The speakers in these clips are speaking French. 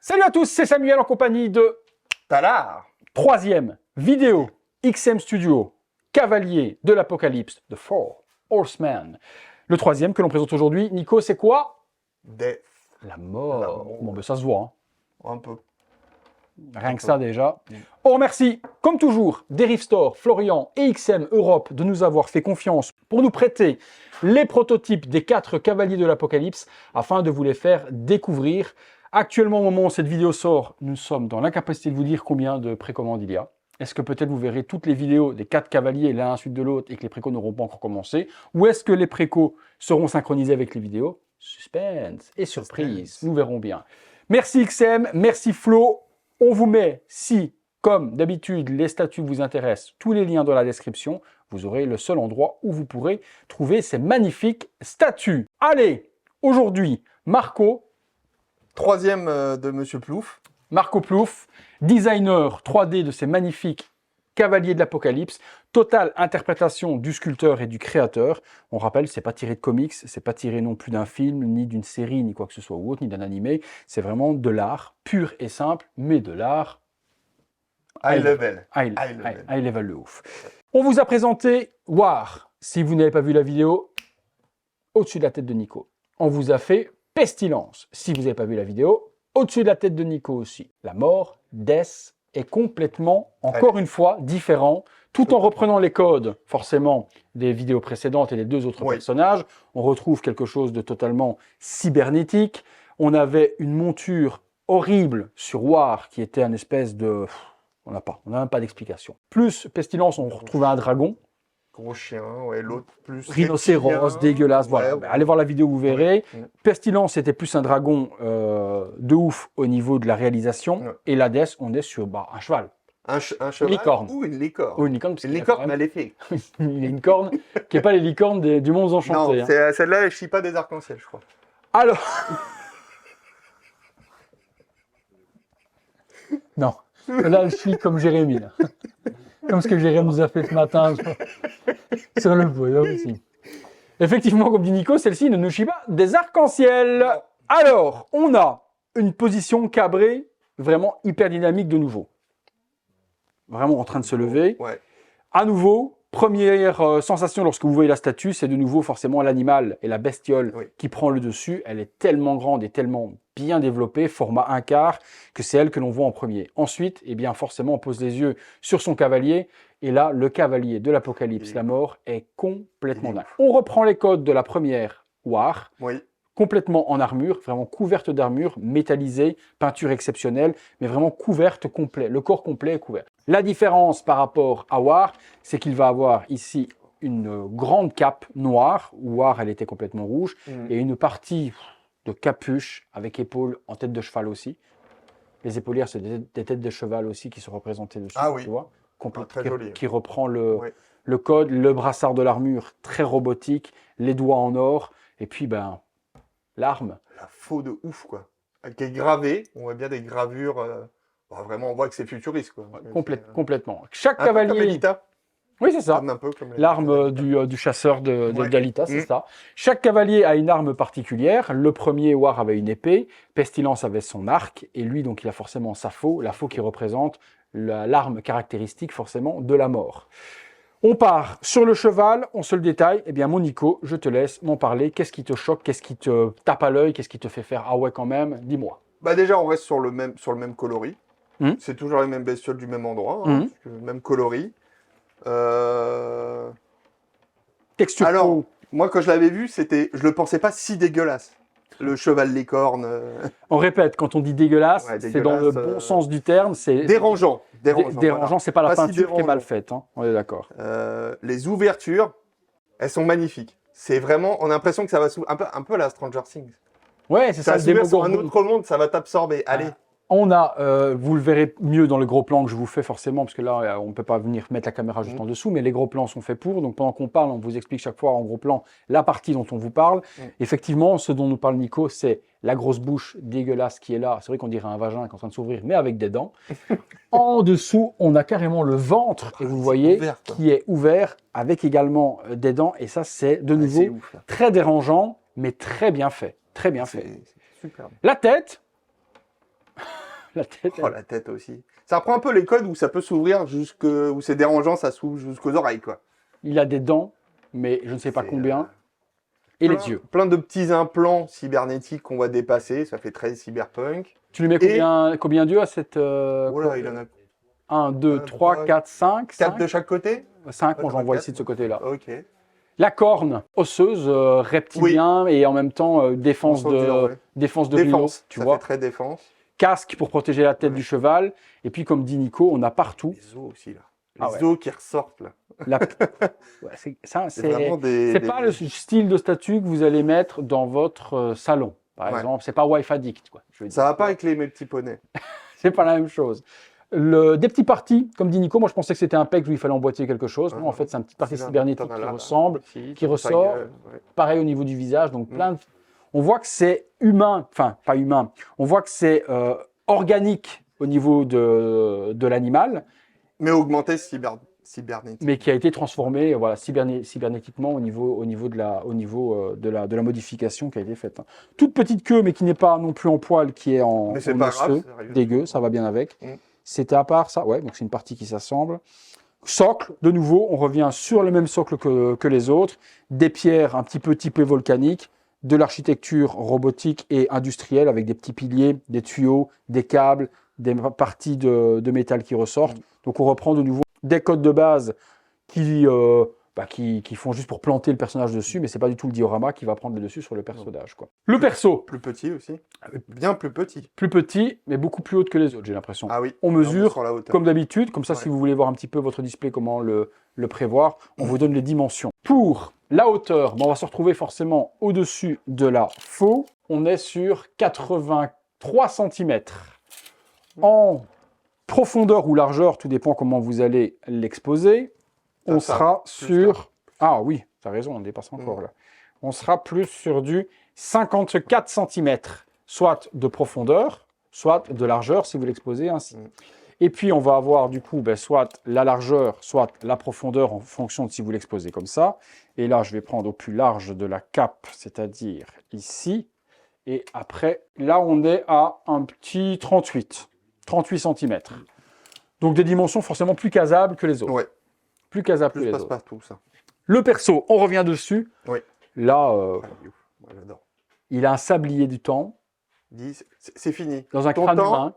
Salut à tous, c'est Samuel en compagnie de Talar. troisième vidéo XM Studio, Cavalier de l'Apocalypse, The Four Horsemen. Le troisième que l'on présente aujourd'hui. Nico, c'est quoi? Death. La mort. La mort. Bon, ben ça se voit, hein. Un peu. Rien que ça déjà. On remercie, comme toujours, Derive Store, Florian et XM Europe de nous avoir fait confiance pour nous prêter les prototypes des 4 cavaliers de l'Apocalypse afin de vous les faire découvrir. Actuellement, au moment où cette vidéo sort, nous sommes dans l'incapacité de vous dire combien de précommandes il y a. Est-ce que peut-être vous verrez toutes les vidéos des 4 cavaliers l'un à la suite de l'autre et que les précos n'auront pas encore commencé? Ou est-ce que les précos seront synchronisés avec les vidéos? Suspense et surprise, nous verrons bien. Merci XM, merci Flo. On vous met, si, comme d'habitude, les statuts vous intéressent, tous les liens dans la description. Vous aurez le seul endroit où vous pourrez trouver ces magnifiques statuts. Allez, aujourd'hui, Marco. Troisième de Monsieur Plouf. Marco Plouf, designer 3D de ces magnifiques cavaliers de l'Apocalypse. Totale interprétation du sculpteur et du créateur. On rappelle, c'est pas tiré de comics, c'est pas tiré non plus d'un film, ni d'une série, ni quoi que ce soit ou autre, ni d'un animé. C'est vraiment de l'art pur et simple, mais de l'art High level. high level de ouf. On vous a présenté War, si vous n'avez pas vu la vidéo, au-dessus de la tête de Nico. On vous a fait Pestilence, si vous n'avez pas vu la vidéo, au-dessus de la tête de Nico aussi. La mort, Death, est complètement, encore une fois, différent, tout en reprenant les codes, forcément, des vidéos précédentes et des deux autres personnages. On retrouve quelque chose de totalement cybernétique. On avait une monture horrible sur War, qui était un espèce de... On n'a même pas d'explication. Plus Pestilence, on retrouvait un dragon. Gros chien, ouais, l'autre plus... Rhinocéros, dégueulasse, voilà. Ouais. Allez voir la vidéo, vous verrez. Ouais. Pestilence, c'était plus un dragon de ouf au niveau de la réalisation. Ouais. Et la Death, on est sur un cheval. Un cheval Une licorne. ou une licorne. Ou une licorne, parce Une qu'il y a licorne, quand mais même elle est fée. une licorne qui n'est pas les licornes du Monde Enchanté. Non, Hein. celle-là, elle chie pas des arcs-en-ciel, je crois. Alors... non. Là, elle chie comme Jérémy, là. Comme ce que Jérémy nous a fait ce matin sur le pot, aussi. Effectivement, comme dit Nico, celle-ci ne nous chie pas des arcs-en-ciel. Alors, on a une position cabrée vraiment hyper dynamique de nouveau. Vraiment en train de se lever. Ouais. À nouveau, première sensation lorsque vous voyez la statue, c'est de nouveau forcément l'animal et la bestiole qui prend le dessus. Elle est tellement grande et tellement bien développée, format 1/4, que c'est elle que l'on voit en premier. Ensuite, eh bien forcément, on pose les yeux sur son cavalier. Et là, le cavalier de l'Apocalypse, la mort, est complètement dingue. On reprend les codes de la première War. Oui. Complètement en armure, vraiment couverte d'armure, métallisée, peinture exceptionnelle, mais vraiment couverte complet. Le corps complet est couvert. La différence par rapport à War, c'est qu'il va avoir ici une grande cape noire, où War, elle était complètement rouge, et une partie de capuche avec épaules en tête de cheval aussi. Les épaulières, c'est des têtes de cheval aussi qui sont représentées dessus, tu vois, très joli. qui reprend le code, le brassard de l'armure, très robotique, les doigts en or, et puis ben l'arme. La faux de ouf, quoi. Qui est gravée, on voit bien des gravures... vraiment, on voit que c'est futuriste, quoi. Complètement. Chaque cavalier... Comme Elita. Oui, c'est ça. L'arme du chasseur d'Alita, c'est ça. Chaque cavalier a une arme particulière. Le premier, War, avait une épée. Pestilence avait son arc. Et lui, donc, il a forcément sa faux. La faux qui représente l'arme caractéristique, forcément, de la mort. On part sur le cheval, on se le détaille. Eh bien, mon Nico, je te laisse m'en parler. Qu'est-ce qui te choque? Qu'est-ce qui te tape à l'œil? Qu'est-ce qui te fait faire « Ah ouais, quand même ?» Dis-moi. Bah déjà, on reste sur le même coloris. C'est toujours les mêmes bestioles du même endroit, même coloris. Texture. Alors, moi, quand je l'avais vu, je le pensais pas si dégueulasse. Le cheval licorne. On répète, quand on dit dégueulasse, c'est dans le bon sens du terme. C'est dérangeant. Dérangeant, c'est pas la peinture qui est mal dérangeant. faite. Hein. On est d'accord. Les ouvertures, elles sont magnifiques. C'est vraiment, on a l'impression que ça va un peu à la Stranger Things. Ouais, c'est ça. Ça s'ouvre sur un autre monde, ça va t'absorber. Allez. On a, vous le verrez mieux dans le gros plan que je vous fais forcément, parce que là, on ne peut pas venir mettre la caméra juste en dessous, mais les gros plans sont faits pour. Donc pendant qu'on parle, on vous explique chaque fois en gros plan la partie dont on vous parle. Effectivement, ce dont nous parle Nico, c'est la grosse bouche dégueulasse qui est là. C'est vrai qu'on dirait un vagin qui est en train de s'ouvrir, mais avec des dents. En dessous, on a carrément le ventre, et vous voyez, qui est ouvert, avec également des dents. Et ça, c'est de nouveau très dérangeant, mais très bien fait. Très bien fait. Superbe. La tête... La tête, Oh, la tête aussi. Ça reprend un peu les codes où ça peut s'ouvrir où c'est dérangeant, ça s'ouvre jusqu'aux oreilles, quoi. il a des dents, mais je ne sais pas C'est, combien. Et les yeux. plein de petits implants cybernétiques qu'on va dépasser. Ça fait très cyberpunk. Tu lui mets combien d'yeux à cette... Oh là, il en a 1, 2, 3, 4, 5. 4 de chaque côté? 5, moi j'en vois 4. ici de ce côté-là. Ok. La corne osseuse, reptilien et en même temps défense de rhino, Défense, tu ça vois. fait très défense. Casque pour protéger la tête du cheval. Et puis comme dit Nico, on a partout. Les os aussi, là. Ah Les ouais. os qui ressortent, là. Ouais, c'est vraiment c'est pas le style de statue que vous allez mettre dans votre salon, par Ouais. exemple. C'est pas Wife Addict, quoi. Je veux Ça dire. va pas avec mes petits poneys. C'est pas la même chose. Des petits parties, comme dit Nico, moi je pensais que c'était un PEC où il fallait emboîter quelque chose. Non, en fait, c'est un petit parti cybernétique qui ressemble, qui ressort. Ouais. Pareil au niveau du visage, donc on voit que c'est humain, enfin pas humain, on voit que c'est organique au niveau de l'animal, Mais augmenté cybernétique. mais qui a été transformé voilà, cybernétiquement au niveau de la modification qui a été faite. Toute petite queue, mais qui n'est pas non plus en poil, qui est en Mais c'est pas grave, osseux, ça arrive. dégueu, ça va bien avec. Mm. C'était à part ça, ouais, donc c'est une partie qui s'assemble. Socle, de nouveau, on revient sur le même socle que les autres, des pierres un petit peu typées volcaniques, de l'architecture robotique et industrielle avec des petits piliers, des tuyaux, des câbles, des parties de métal qui ressortent. Donc on reprend de nouveau des codes de base qui font juste pour planter le personnage dessus, mais c'est pas du tout le diorama qui va prendre le dessus sur le personnage, quoi. Le perso, Plus petit aussi. Bien plus petit. plus petit, mais beaucoup plus haut que les autres, j'ai l'impression. Ah oui. On mesure sur la hauteur. comme d'habitude, comme ça, Ouais. si vous voulez voir un petit peu votre display, comment le prévoir, on vous donne les dimensions. Pour la hauteur, on va se retrouver forcément au-dessus de la faux. On est sur 83 cm. En profondeur ou largeur, tout dépend comment vous allez l'exposer, on sera sur... Ah oui, tu as raison, on dépasse encore là. On sera plus sur du 54 cm, soit de profondeur, soit de largeur, si vous l'exposez ainsi. Et puis, on va avoir du coup soit la largeur, soit la profondeur en fonction de si vous l'exposez comme ça. Et là, je vais prendre au plus large de la cape, c'est-à-dire ici. Et après, là, on est à un petit 38 cm. Donc, des dimensions forcément plus casables que les autres. Ouais. Plus casables que les passe autres. partout, ça. Le perso, on revient dessus. Oui. Là, Moi, j'adore. il a un sablier du temps. C'est fini. Dans un Ton crâne temps, humain.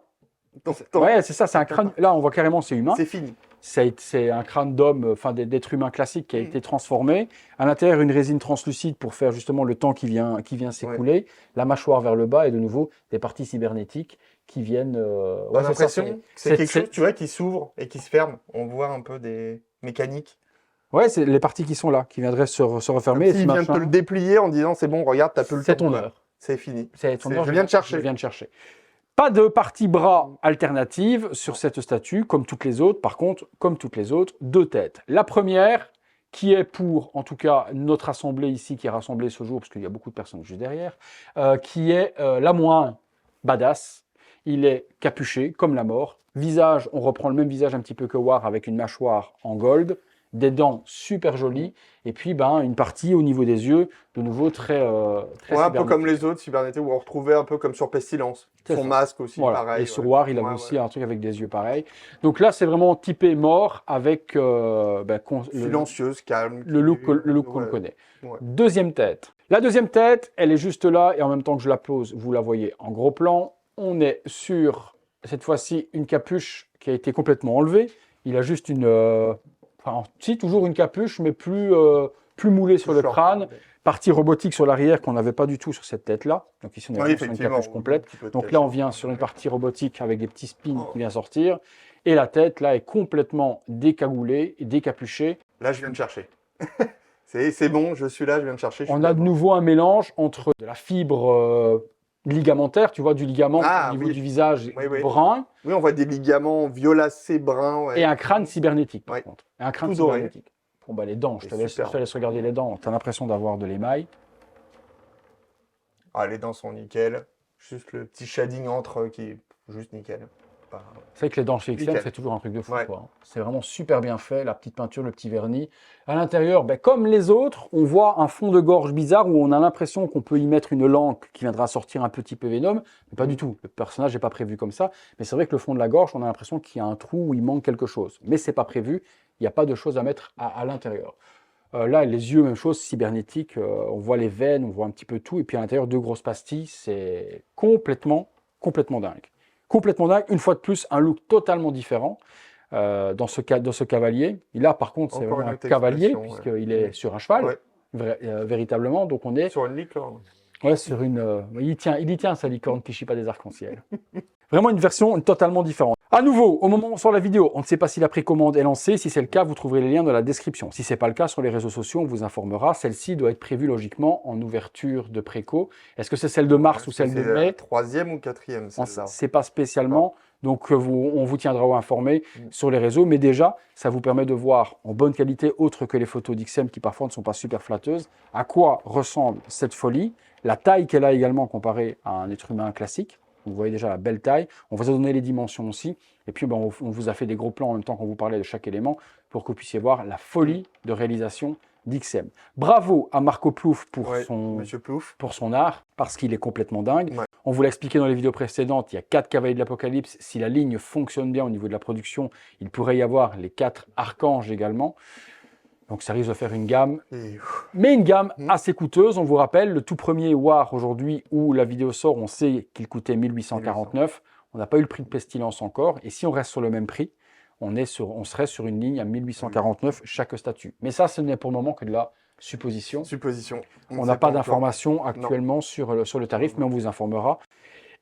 ton temps, Ouais, c'est ça, c'est un crâne. Là, on voit carrément, c'est humain. c'est fini. C'est un crâne d'homme, enfin d'être humain classique qui a été transformé. À l'intérieur, une résine translucide pour faire justement le temps qui vient s'écouler. La mâchoire vers le bas et de nouveau des parties cybernétiques qui viennent. On a l'impression que c'est quelque chose, tu vois, qui s'ouvre et qui se ferme. On voit un peu des mécaniques. Ouais, c'est les parties qui sont là, qui viendraient se refermer. Il vient de te le déplier en disant c'est bon, regarde, t'as plus le temps. C'est ton heure. C'est fini. C'est ton heure. Je viens de chercher. Je viens de chercher. Pas de partie bras alternative sur cette statue, comme toutes les autres. Par contre, comme toutes les autres, deux têtes. La première, qui est pour, en tout cas, notre assemblée ici, qui est rassemblée ce jour, parce qu'il y a beaucoup de personnes juste derrière, qui est la moins badass. Il est capuché, comme la mort. Visage, on reprend le même visage un petit peu que War, avec une mâchoire en gold. Des dents super jolies, et puis une partie au niveau des yeux, de nouveau très un peu comme les autres cybernétiques, où on retrouvait un peu comme sur Pestilence. Son masque aussi, voilà. pareil. Et sur War, il avait aussi un truc avec des yeux pareils. Donc là, c'est vraiment typé mort, avec silencieuse, calme. le look qu'on connaît. Ouais. Deuxième tête. La deuxième tête, elle est juste là, et en même temps que je la pose, vous la voyez en gros plan. On est sur, cette fois-ci, une capuche qui a été complètement enlevée. Il a juste toujours une capuche, mais plus moulée sur le crâne. Partie robotique sur l'arrière qu'on n'avait pas du tout sur cette tête-là. Donc ici, on est sur une capuche complète. Donc là, on vient sur une partie robotique avec des petits spins qui vient sortir. Et la tête, là, est complètement décagoulée et décapuchée. Là, je viens de chercher. c'est bon, je suis là, je viens de chercher. On a de nouveau un mélange entre de la fibre ligamentaire, tu vois, du ligament au niveau du visage brun. Oui, on voit des ligaments violacés bruns. Ouais. Et un crâne cybernétique, par contre. Et un crâne tout doré. cybernétique. Bon, les dents, je te laisse regarder les dents. Tu as l'impression d'avoir de l'émail. Ah, les dents sont nickel. Juste le petit shading entre qui est juste nickel. pas... C'est vrai que les dents chez XM, Nickel. c'est toujours un truc de fou. Ouais. Quoi. C'est vraiment super bien fait, la petite peinture, le petit vernis. À l'intérieur, ben, comme les autres, on voit un fond de gorge bizarre où on a l'impression qu'on peut y mettre une langue qui viendra sortir un petit peu Venom, mais pas du tout. Le personnage n'est pas prévu comme ça. Mais c'est vrai que le fond de la gorge, on a l'impression qu'il y a un trou où il manque quelque chose. Mais c'est pas prévu, il n'y a pas de choses à mettre à l'intérieur. Là, les yeux, même chose, cybernétique. On voit les veines, on voit un petit peu tout. Et puis à l'intérieur, 2 grosses pastilles. C'est complètement dingue. Complètement dingue. Une fois de plus, un look totalement différent dans ce cavalier. Et là, par contre, c'est Encore vraiment une un autre cavalier, expression, puisqu'il est sur un cheval, Ouais. véritablement. Donc on est Sur une licorne. ouais, sur une... il y tient, sa licorne qui chie pas des arcs-en-ciel. Vraiment une version totalement différente. À nouveau, au moment où on sort la vidéo, on ne sait pas si la précommande est lancée. Si c'est le cas, vous trouverez les liens dans la description. Si ce n'est pas le cas, sur les réseaux sociaux, on vous informera. Celle-ci doit être prévue logiquement en ouverture de préco. Est-ce que c'est celle de mars ou celle de C'est mai? la 3e ou 4e, On ne celle-là. sait pas spécialement. Donc on vous tiendra informé sur les réseaux. Mais déjà, ça vous permet de voir en bonne qualité, autre que les photos d'XM qui parfois ne sont pas super flatteuses, à quoi ressemble cette folie. La taille qu'elle a également comparée à un être humain classique. Vous voyez déjà la belle taille. On vous a donné les dimensions aussi. Et puis, on vous a fait des gros plans en même temps qu'on vous parlait de chaque élément pour que vous puissiez voir la folie de réalisation d'XM. Bravo à Marco Plouf pour, Monsieur Plouf. pour son art, parce qu'il est complètement dingue. Ouais. On vous l'a expliqué dans les vidéos précédentes, il y a 4 cavaliers de l'Apocalypse. Si la ligne fonctionne bien au niveau de la production, il pourrait y avoir les 4 archanges également. Donc ça risque de faire une gamme, mais une gamme assez coûteuse. On vous rappelle, le tout premier War aujourd'hui où la vidéo sort, on sait qu'il coûtait 1849. On n'a pas eu le prix de Pestilence encore. Et si on reste sur le même prix, on serait sur une ligne à 1849 chaque statut. Mais ça, ce n'est pour le moment que de la supposition. Supposition. On n'a pas d'informations actuellement sur le tarif, mais on vous informera.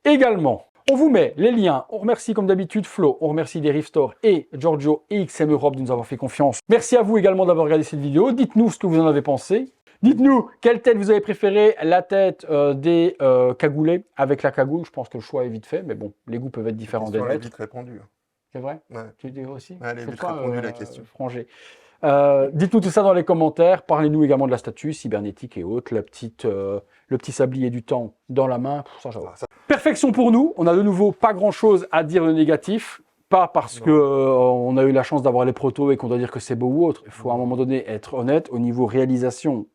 Également, on vous met les liens. On remercie comme d'habitude Flo, on remercie Derive Store et Giorgio et XM Europe de nous avoir fait confiance. Merci à vous également d'avoir regardé cette vidéo. Dites-nous ce que vous en avez pensé. Dites-nous quelle tête vous avez préférée, la tête des cagoulés avec la cagoule. Je pense que le choix est vite fait, mais bon, les goûts peuvent être différents des Elle est nôtres. vite répondue. C'est vrai? Ouais. Tu dis aussi? Ouais, elle est C'est vite toi, répondue la question. Frangé. Dites-nous tout ça dans les commentaires. Parlez-nous également de la statue, cybernétique et autres. Le petit sablier du temps dans la main. Ça, j'adore. Perfection pour nous. On a de nouveau pas grand-chose à dire de négatif. Pas parce qu'on a eu la chance d'avoir les protos et qu'on doit dire que c'est beau ou autre. Il faut à un moment donné être honnête. Au niveau réalisation,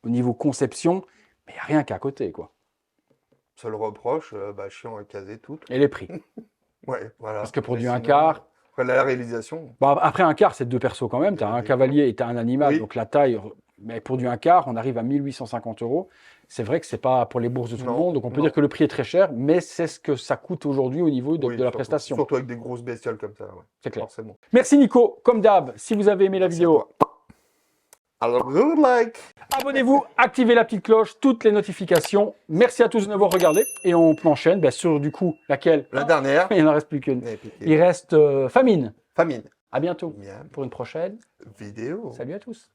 au niveau conception, il n'y a rien qu'à côté, quoi. Seul reproche, chiant à caser tout. Et les prix. Ouais, voilà. Parce que pour Mais du sinon, 1/4... Après la réalisation. Bon, après un quart, c'est 2 persos quand même. Tu as un cavalier et tu as un animal, Oui. donc la taille. Mais pour du 1/4, on arrive à 1850 €. C'est vrai que c'est pas pour les bourses de tout le monde, donc on peut dire que le prix est très cher, mais c'est ce que ça coûte aujourd'hui au niveau de la prestation. Surtout avec des grosses bestioles comme ça. Ouais. C'est clair. Forcément. Merci Nico, comme d'hab, si vous avez aimé la vidéo, alors good like. abonnez-vous, activez la petite cloche, toutes les notifications. Merci à tous de nous avoir regardé et on enchaîne sur du coup laquelle? La dernière. Il n'en reste plus qu'une. Il reste Famine. Famine. À bientôt Bien. pour une prochaine Vidéo. Salut à tous.